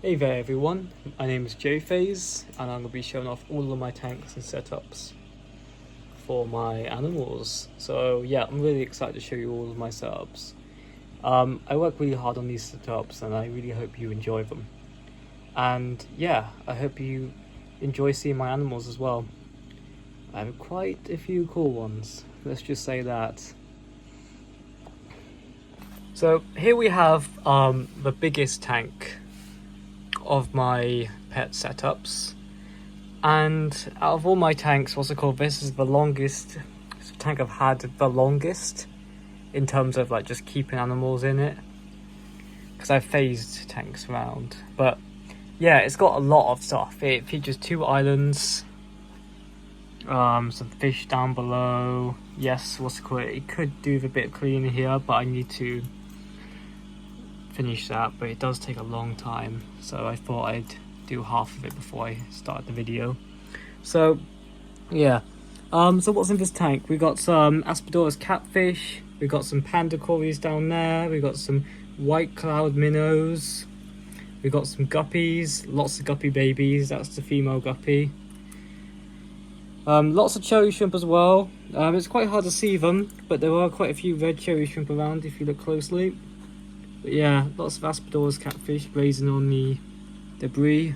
Hey there everyone, my name is JPhase and I'm going to be showing off all of my tanks and setups for my animals. So yeah, I'm really excited to show you all of my setups. I work really hard on these setups and I really hope you enjoy them. And yeah, I hope you enjoy seeing my animals as well. I have quite a few cool ones, let's just say that. So here we have the biggest tank of my pet setups, and out of all my tanks, what's it called, this is the longest tank I've had, the longest in terms of like just keeping animals in it, because I've phased tanks around. But yeah, it's got a lot of stuff. It features 2 islands, some fish down below. Yes, what's it called, it could do with a bit of cleaning here, but I need to finish that, but it does take a long time, so I thought I'd do half of it before I start the video. So yeah, so what's in this tank? We got some Aspidora's catfish, we got some panda cories down there, we got some white cloud minnows, we got some guppies, lots of guppy babies, that's the female guppy. Lots of cherry shrimp as well. It's quite hard to see them, but there are quite a few red cherry shrimp around if you look closely. But yeah, lots of Aspidora's catfish grazing on the debris.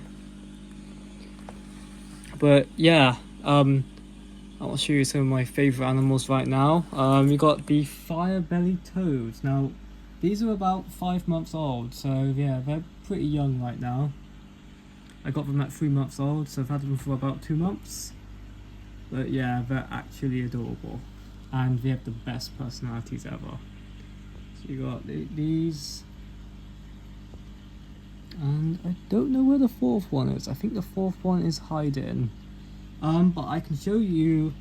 But yeah, I'll show you some of my favourite animals right now. We got the fire-bellied toads. Now, these are about 5 months old, so yeah, they're pretty young right now. I got them at 3 months old, so I've had them for about 2 months. But yeah, they're actually adorable, and they have the best personalities ever. So you got these, and I don't know where the 4th one is. I think the 4th one is hiding. But I can show you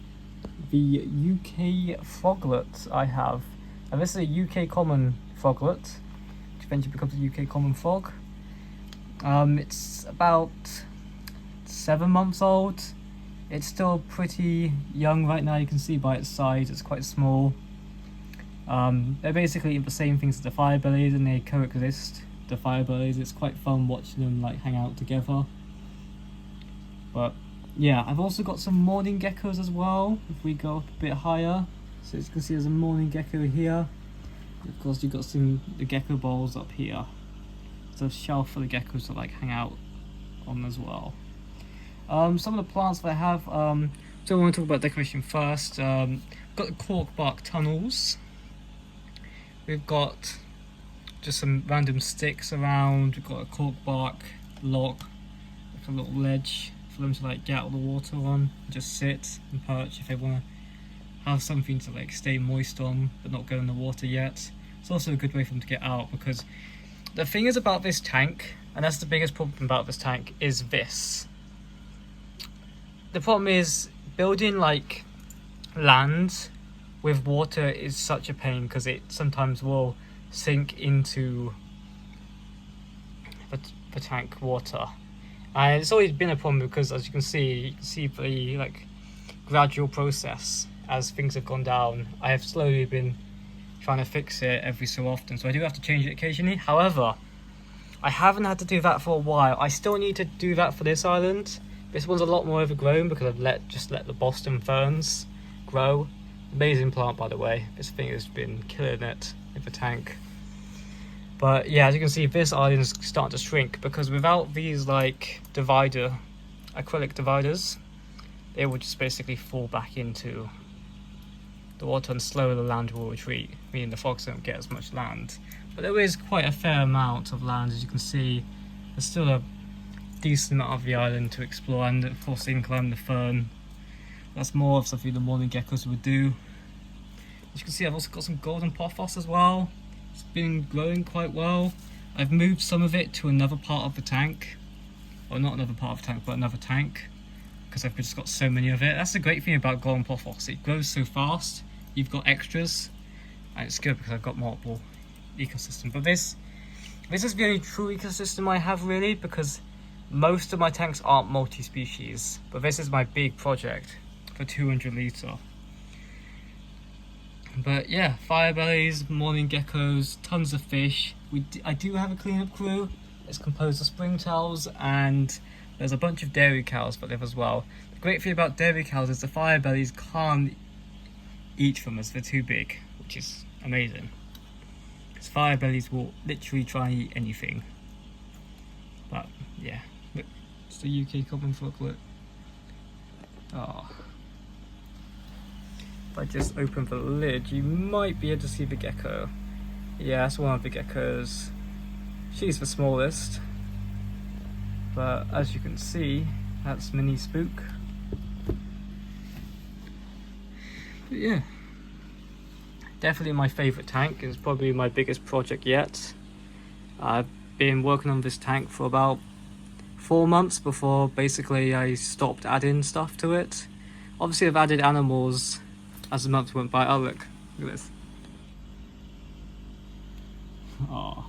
the UK froglet I have. And this is a UK common froglet, which eventually becomes a UK common frog. It's about 7 months old. It's still pretty young right now. You can see by its size, it's quite small. They're basically the same things as the fire-bellies, and they coexist. The fire-bellies, it's quite fun watching them like hang out together. But yeah, I've also got some mourning geckos as well. If we go up a bit higher, so as you can see, there's a mourning gecko here. Of course, you've got the gecko bowls up here. There's a shelf for the geckos to like hang out on as well. Some of the plants that I have, so I want to talk about decoration first. Got the cork bark tunnels. We've got just some random sticks around. We've got a cork bark log, like a little ledge for them to like get out of the water on, and just sit and perch if they want to have something to like stay moist on but not go in the water yet. It's also a good way for them to get out, because the thing is about this tank, and that's the biggest problem about this tank, is this. The problem is building like land with water is such a pain, because it sometimes will sink into the tank water, and it's always been a problem because, as you can see the like gradual process as things have gone down. I have slowly been trying to fix it every so often, so I do have to change it occasionally. However, I haven't had to do that for a while. I still need to do that for this island. This one's a lot more overgrown because I've just let the Boston ferns grow. Amazing plant, by the way. This thing has been killing it in the tank. But yeah, as you can see, this island is starting to shrink because without these like acrylic dividers, it will just basically fall back into the water, and slowly the land will retreat, meaning the frogs don't get as much land. But there is quite a fair amount of land, as you can see. There's still a decent amount of the island to explore, and of course they can climb the fern. That's more of something the mourning geckos would do. As you can see, I've also got some golden pothos as well. It's been growing quite well. I've moved some of it to another part of the tank, or not another part of the tank, but another tank, because I've just got so many of it. That's the great thing about golden pothos, it grows so fast. You've got extras, and it's good because I've got multiple ecosystems. But this is the only true ecosystem I have, really, because most of my tanks aren't multi-species, but this is my big project for 200 litre. But yeah, fire bellies, mourning geckos, tons of fish. I do have a cleanup crew. It's composed of springtails, and there's a bunch of dairy cows that live as well. The great thing about dairy cows is the fire bellies can't eat them as they're too big, which is amazing. Because fire bellies will literally try and eat anything. But yeah, look, it's the UK common froglet. Oh. If I just open the lid, you might be able to see the gecko. Yeah, that's one of the geckos. She's the smallest, but as you can see, that's Mini Spook. But yeah, definitely my favourite tank. It's probably my biggest project yet. I've been working on this tank for about 4 months before basically I stopped adding stuff to it. Obviously I've added animals as the months went by. Oh look at this. Oh,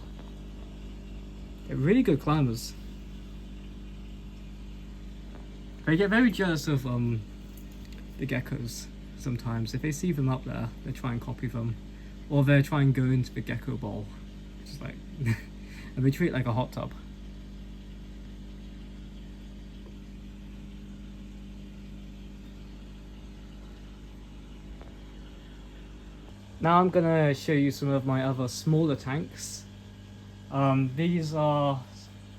they're really good climbers. They get very jealous of the geckos sometimes. If they see them up there, they try and copy them, or they try and go into the gecko bowl, which is like, and they treat it like a hot tub. Now I'm gonna show you some of my other smaller tanks. These are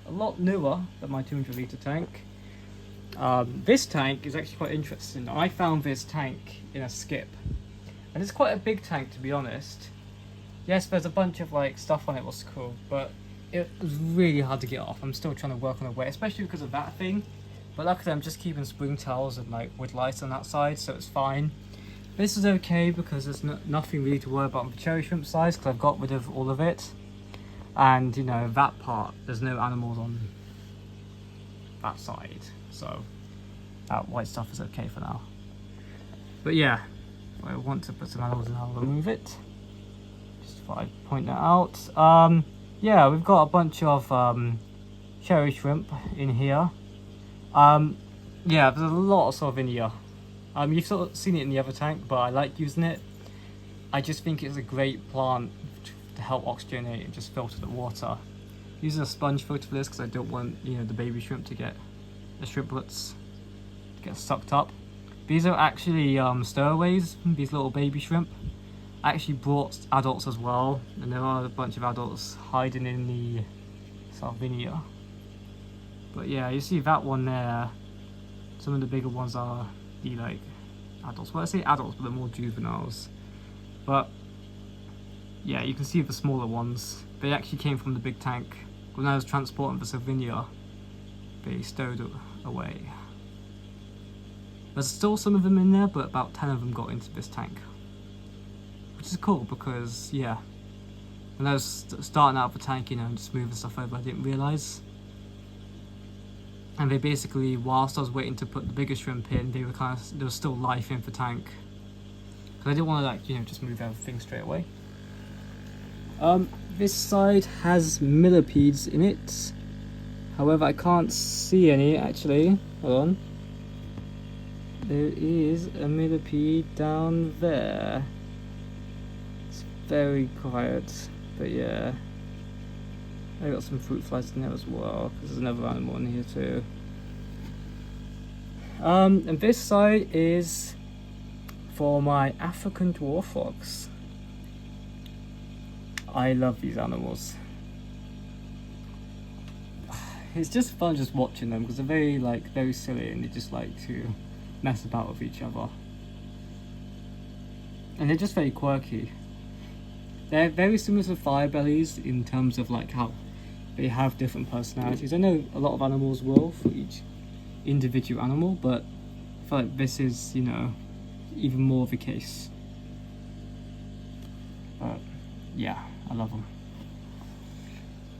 a lot newer than my 200 litre tank. This tank is actually quite interesting. I found this tank in a skip, and it's quite a big tank, to be honest. Yes, there's a bunch of like stuff on it was cool, but it was really hard to get off. I'm still trying to work on the weight, especially because of that thing. But luckily I'm just keeping springtails and like wood lights on that side, so it's fine. This is okay because there's nothing really to worry about on the cherry shrimp size, because I've got rid of all of it. And you know, that part, there's no animals on that side, so that white stuff is okay for now. But yeah, if I want to put some animals in, I'll remove it. Just thought I'd point that out. Yeah, we've got a bunch of cherry shrimp in here. Yeah, there's a lot of sort of in here. You've sort of seen it in the other tank, but I like using it. I just think it's a great plant to help oxygenate and just filter the water. Using a sponge filter for this because I don't want, you know, the baby shrimp to get the shrimplets to get sucked up. These are actually stowaways. These little baby shrimp. I actually brought adults as well, and there are a bunch of adults hiding in the Salvinia. But yeah, you see that one there. Some of the bigger ones are the like adults. Well, I say adults, but they're more juveniles. But yeah, you can see the smaller ones. They actually came from the big tank. When I was transporting the Salvinia, they stowed away. There's still some of them in there, but about 10 of them got into this tank, which is cool because yeah, when I was starting out the tank, you know, and just moving stuff over, I didn't realise. And they basically, whilst I was waiting to put the bigger shrimp in, there was still life in the tank. Because I didn't want to, like, you know, just move everything straight away. This side has millipedes in it. However, I can't see any actually. Hold on. There is a millipede down there. It's very quiet, but yeah. I got some fruit flies in there as well, because there's another animal in here too. And this side is for my African dwarf frogs. I love these animals. It's just fun just watching them because they're very silly, and they just like to mess about with each other. And they're just very quirky. They're very similar to fire bellies in terms of like how they have different personalities. I know a lot of animals will for each individual animal, but I feel like this is, you know, even more the case. But yeah, I love them.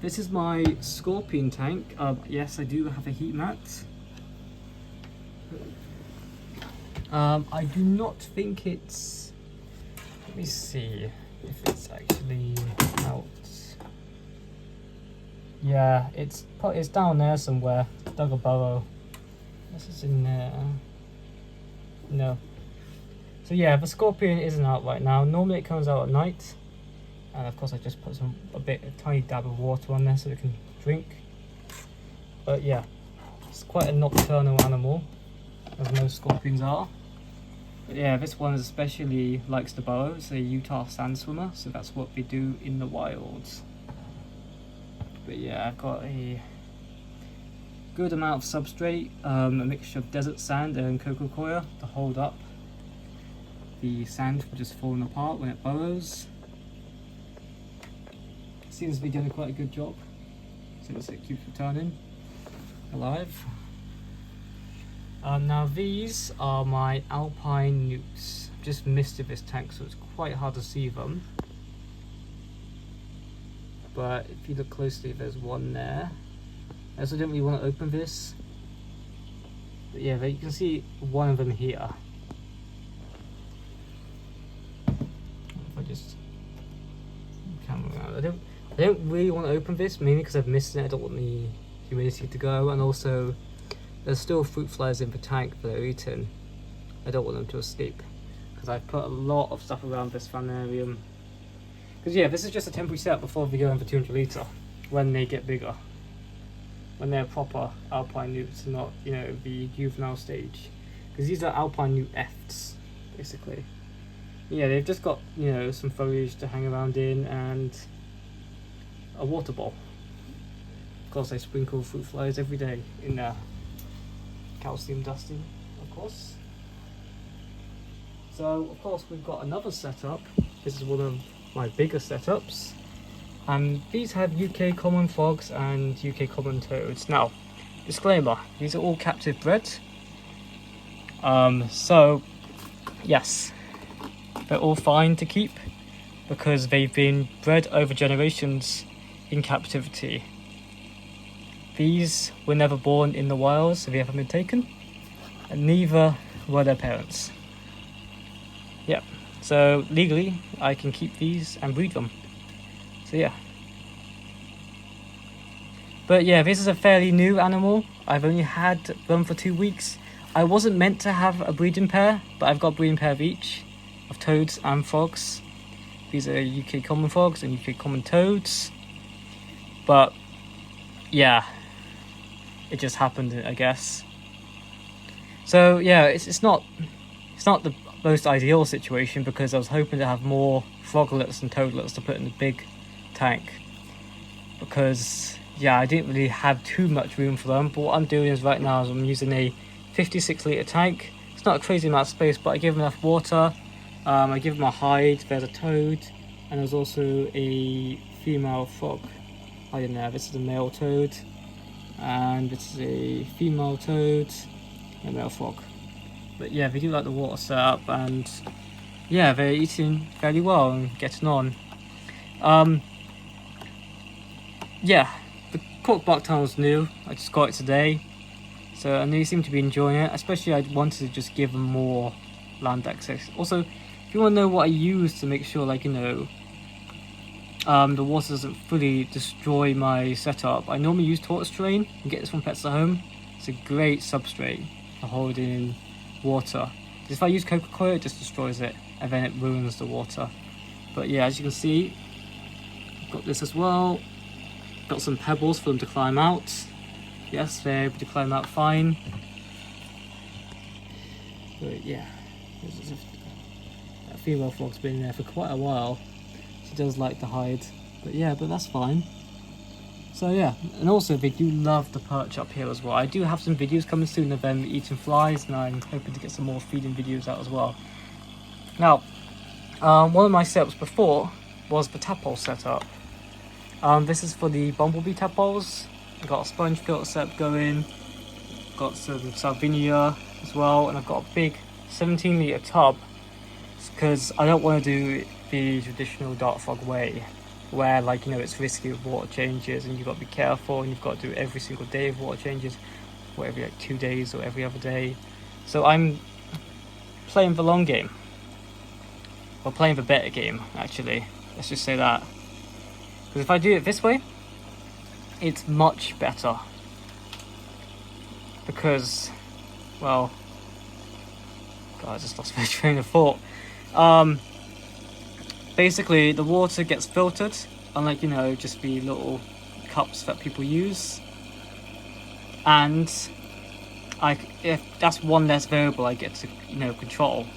This is my scorpion tank. Yes, I do have a heat mat. I do not think it's... Let me see if it's actually out. Yeah, it's down there somewhere. Dug a burrow. This is in there. No. So yeah, the scorpion isn't out right now. Normally it comes out at night. And of course I just put a tiny dab of water on there so it can drink. But yeah, it's quite a nocturnal animal, as most scorpions are. But yeah, this one especially likes to burrow. It's a Utah sand swimmer, so that's what they do in the wilds. But yeah, I've got a good amount of substrate, a mixture of desert sand and cocoa coir to hold up the sand from just falling apart when it burrows. It seems to be doing quite a good job since it keeps returning alive. Now these are my alpine newts. I've just misted this tank, so it's quite hard to see them. But if you look closely, there's one there. I also don't really want to open this. But yeah, you can see one of them here. If I just camera around. I don't really want to open this, mainly because I've missed it. I don't want the humidity to go, and also there's still fruit flies in the tank that are eaten. I don't want them to escape, because I've put a lot of stuff around this vivarium. Because yeah, this is just a temporary setup before we go in for 200 litre, when they get bigger. When they're proper alpine newts, not, you know, the juvenile stage. Because these are alpine newt efts, basically. Yeah, they've just got, you know, some foliage to hang around in and a water bowl. Of course, I sprinkle fruit flies every day in there. Calcium dusting, of course. So, of course, we've got another setup. This is one of my bigger setups. These have UK common frogs and UK common toads. Now, disclaimer, these are all captive bred. So, yes, they're all fine to keep because they've been bred over generations in captivity. These were never born in the wild, so they haven't been taken, and neither were their parents. Yeah, so legally I can keep these and breed them. So yeah. But yeah, this is a fairly new animal. I've only had them for 2 weeks. I wasn't meant to have a breeding pair, but I've got a breeding pair of each, of toads and frogs. These are UK common frogs and UK common toads. But yeah, it just happened, I guess. So yeah, it's not the most ideal situation, because I was hoping to have more froglets and toadlets to put in the big tank, because yeah, I didn't really have too much room for them. But what I'm doing is right now is I'm using a 56 litre tank. It's not a crazy amount of space, but I give them enough water. I give them a hide. There's a toad, and there's also a female frog hide in there. This is a male toad, and this is a female toad and a male frog. But yeah, they do like the water setup, and yeah, they're eating fairly well and getting on. Yeah, the cork bark tunnel was new. I just got it today, so and they seem to be enjoying it. Especially, I wanted to just give them more land access. Also, if you want to know what I use to make sure, like, you know, the water doesn't fully destroy my setup, I normally use tortoise strain. You can get this from Pets at Home. It's a great substrate for holding water. If I use cocoa coir, it just destroys it, and then it ruins the water. But yeah, as you can see, I've got this as well. Got some pebbles for them to climb out. Yes, they're able to climb out fine. But yeah, that female frog's been in there for quite a while. She does like to hide, but yeah, but that's fine. So yeah, and also they do love to perch up here as well. I do have some videos coming soon of them eating flies, and I'm hoping to get some more feeding videos out as well. Now, one of my setups before was the tadpole setup. This is for the bumblebee tadpoles. I've got a sponge filter setup going, got some salvinia as well, and I've got a big 17 litre tub, because I don't want to do the traditional dart frog way, where, like, you know, it's risky with water changes and you've got to be careful and you've got to do it every single day of water changes, or every like 2 days or every other day. So I'm playing the long game, or playing the better game, actually, let's just say that. Because if I do it this way, it's much better. Because, well, God, I just lost my train of thought. Basically, the water gets filtered, unlike, you know, just the little cups that people use. and if that's one less variable I get to control,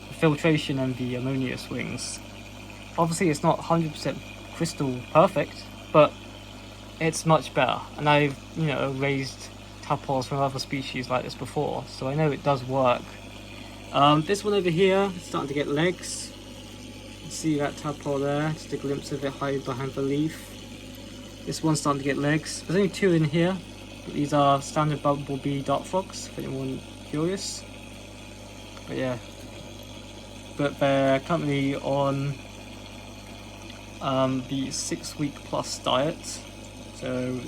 the filtration and the ammonia swings. Obviously it's not 100% crystal perfect, but it's much better, and I've raised tadpoles from other species like this before, so I know it does work. This one over here is starting to get legs. You can see that tadpole there, just a glimpse of it hide behind the leaf. This one's starting to get legs. There's only 2 in here. These are standard bumblebee dart frogs, if anyone curious. But yeah, but they're currently on the 6-week plus diet, so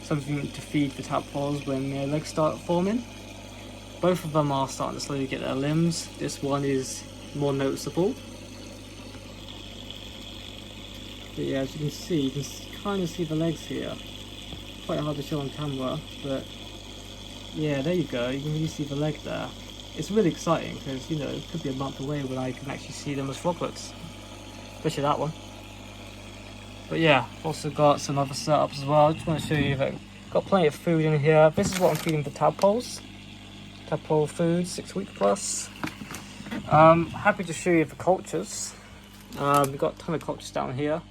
something to feed the tadpoles when their legs start forming. Both of them are starting to slowly get their limbs. This one is more noticeable. But yeah, as you can see, you can kind of see the legs here. Quite hard to show on camera, but yeah, there you go, you can really see the leg there. It's really exciting because it could be a month away when I can actually see them as froglets, especially that one. But yeah, also got some other setups as well. I just want to show you that I've got plenty of food in here. This is what I'm feeding the tadpoles. Tadpole food, 6-week plus. Happy to show you the cultures. We've got a ton of cultures down here.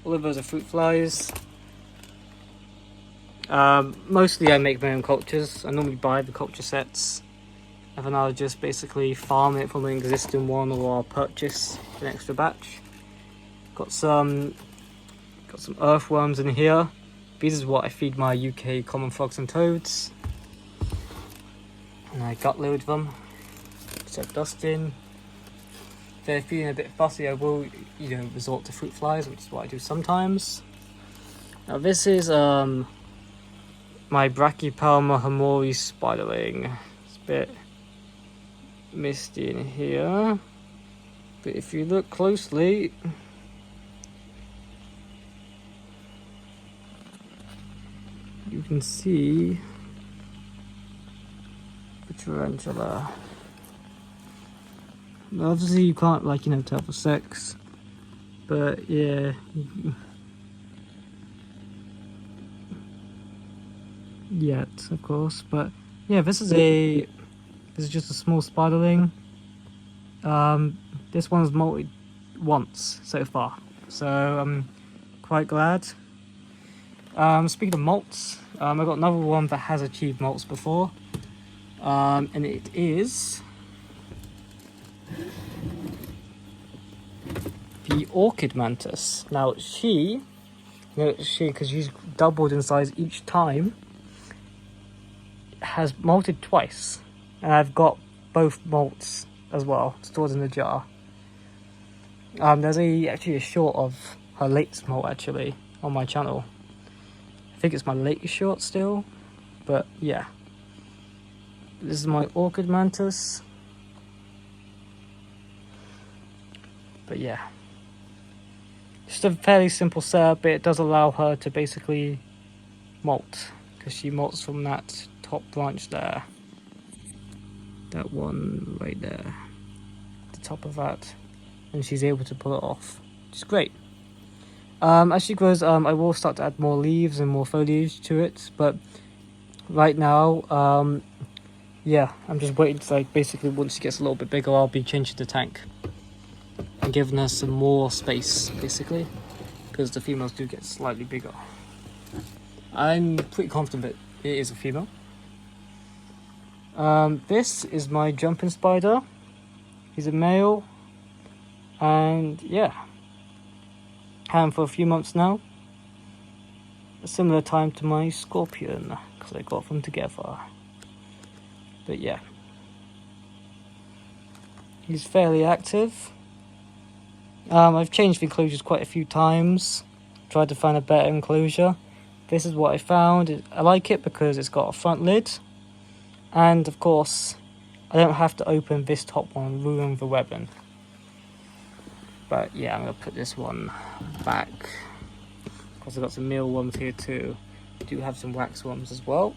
All of those are fruit flies. Mostly I make my own cultures. I normally buy the culture sets, and then I'll just basically farm it from an existing one, or I'll purchase an extra batch. Got some earthworms in here. This is what I feed my UK common frogs and toads, and I gut load them, set dust in. If they're feeling a bit fussy, I will resort to fruit flies, which is what I do sometimes. Now this is my Brachypelma hamori spiderling. It's a bit misty in here, but if you look closely, you can see the tarantula. Obviously you can't tell for sex, but yeah, yet of course. But yeah, this is just a small spiderling. This one's molted once so far, so I'm quite glad. Speaking of molts, I've got another one that has achieved molts before, and it is the orchid mantis. Now she, because she's doubled in size each time, has molted twice, and I've got both molts as well stored in the jar. There's actually a short of her latest molt actually on my channel. I think it's my latest short still, but yeah. This is my orchid mantis. But yeah, just a fairly simple setup, but it does allow her to basically molt, because she molts from that top branch there. That one right there, the top of that, and she's able to pull it off, which is great. As she grows, I will start to add more leaves and more foliage to it, but right now, yeah, I'm just waiting to basically once she gets a little bit bigger, I'll be changing the tank and giving her some more space, basically, because the females do get slightly bigger. I'm pretty confident that it is a female. This is my jumping spider. He's a male, and yeah, had him for a few months now. A similar time to my scorpion, because I got them together. But yeah, he's fairly active. I've changed the enclosures quite a few times, tried to find a better enclosure. This is what I found. I like it because it's got a front lid, and of course I don't have to open this top one and ruin the webbing. But yeah, I'm going to put this one back, because I've got some meal worms here too. I do have some wax worms as well.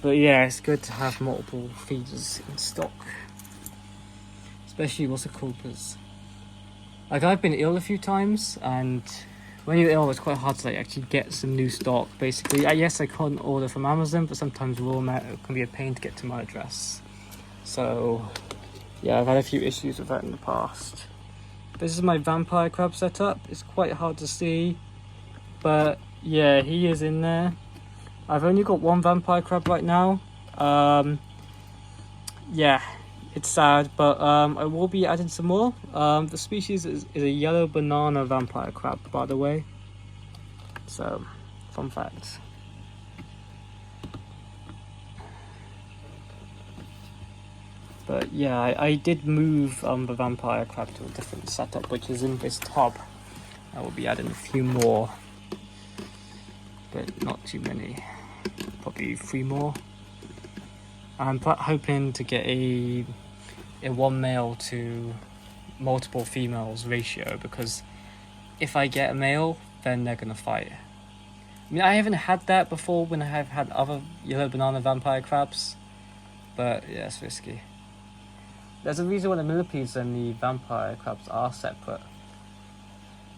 But yeah, it's good to have multiple feeders in stock, especially what's it called, because I've been ill a few times, and when you're ill, it's quite hard to like actually get some new stock. Basically, yes, I can't order from Amazon, but sometimes raw matter can be a pain to get to my address. So yeah, I've had a few issues with that in the past. This is my vampire crab setup. It's quite hard to see, but yeah, he is in there. I've only got one vampire crab right now. Yeah, it's sad, but I will be adding some more. The species is a yellow banana vampire crab, by the way. So, fun fact. But yeah, I did move the vampire crab to a different setup, which is in this tub. I will be adding a few more, but not too many. Probably 3 more. I'm hoping to get a 1 male to multiple females ratio, because if I get a male, then they're gonna fight. I mean, I haven't had that before when I have had other yellow banana vampire crabs, but yeah, it's risky. There's a reason why the millipedes and the vampire crabs are separate,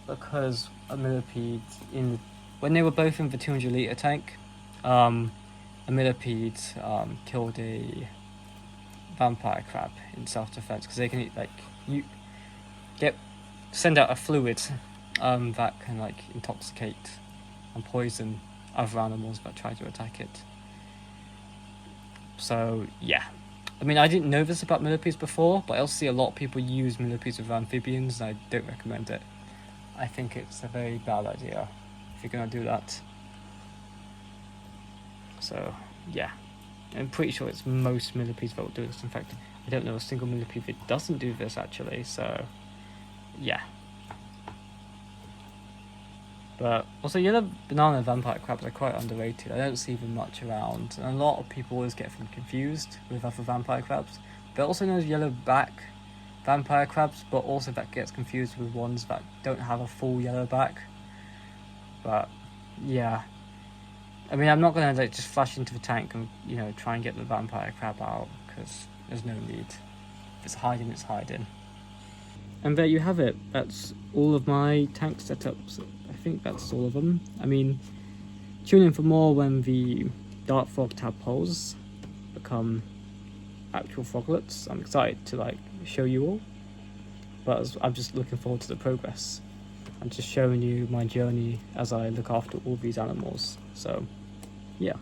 because a millipede, when they were both in the 200-litre tank, a millipede killed a vampire crab in self-defense, because they can send out a fluid that can like intoxicate and poison other animals that try to attack it. So yeah, I mean, I didn't know this about millipedes before, but I also see a lot of people use millipedes with amphibians, and I don't recommend it. I think it's a very bad idea if you're gonna do that. So yeah, I'm pretty sure it's most millipedes that will do this. In fact, I don't know a single millipede that doesn't do this actually, so yeah. But also, yellow banana vampire crabs are quite underrated. I don't see them much around, and a lot of people always get them confused with other vampire crabs. They're also known as yellow back vampire crabs, but also that gets confused with ones that don't have a full yellow back. But yeah, I mean, I'm not gonna like just flash into the tank and try and get the vampire crab out, because there's no need. If it's hiding, it's hiding. And there you have it. That's all of my tank setups. I think that's all of them. I mean, tune in for more when the dart frog tadpoles become actual froglets. I'm excited to like show you all, but I'm just looking forward to the progress. I'm just showing you my journey as I look after all these animals. So yeah.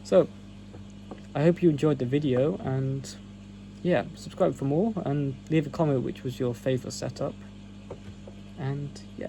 So I hope you enjoyed the video, and yeah, subscribe for more and leave a comment which was your favorite setup. And yeah.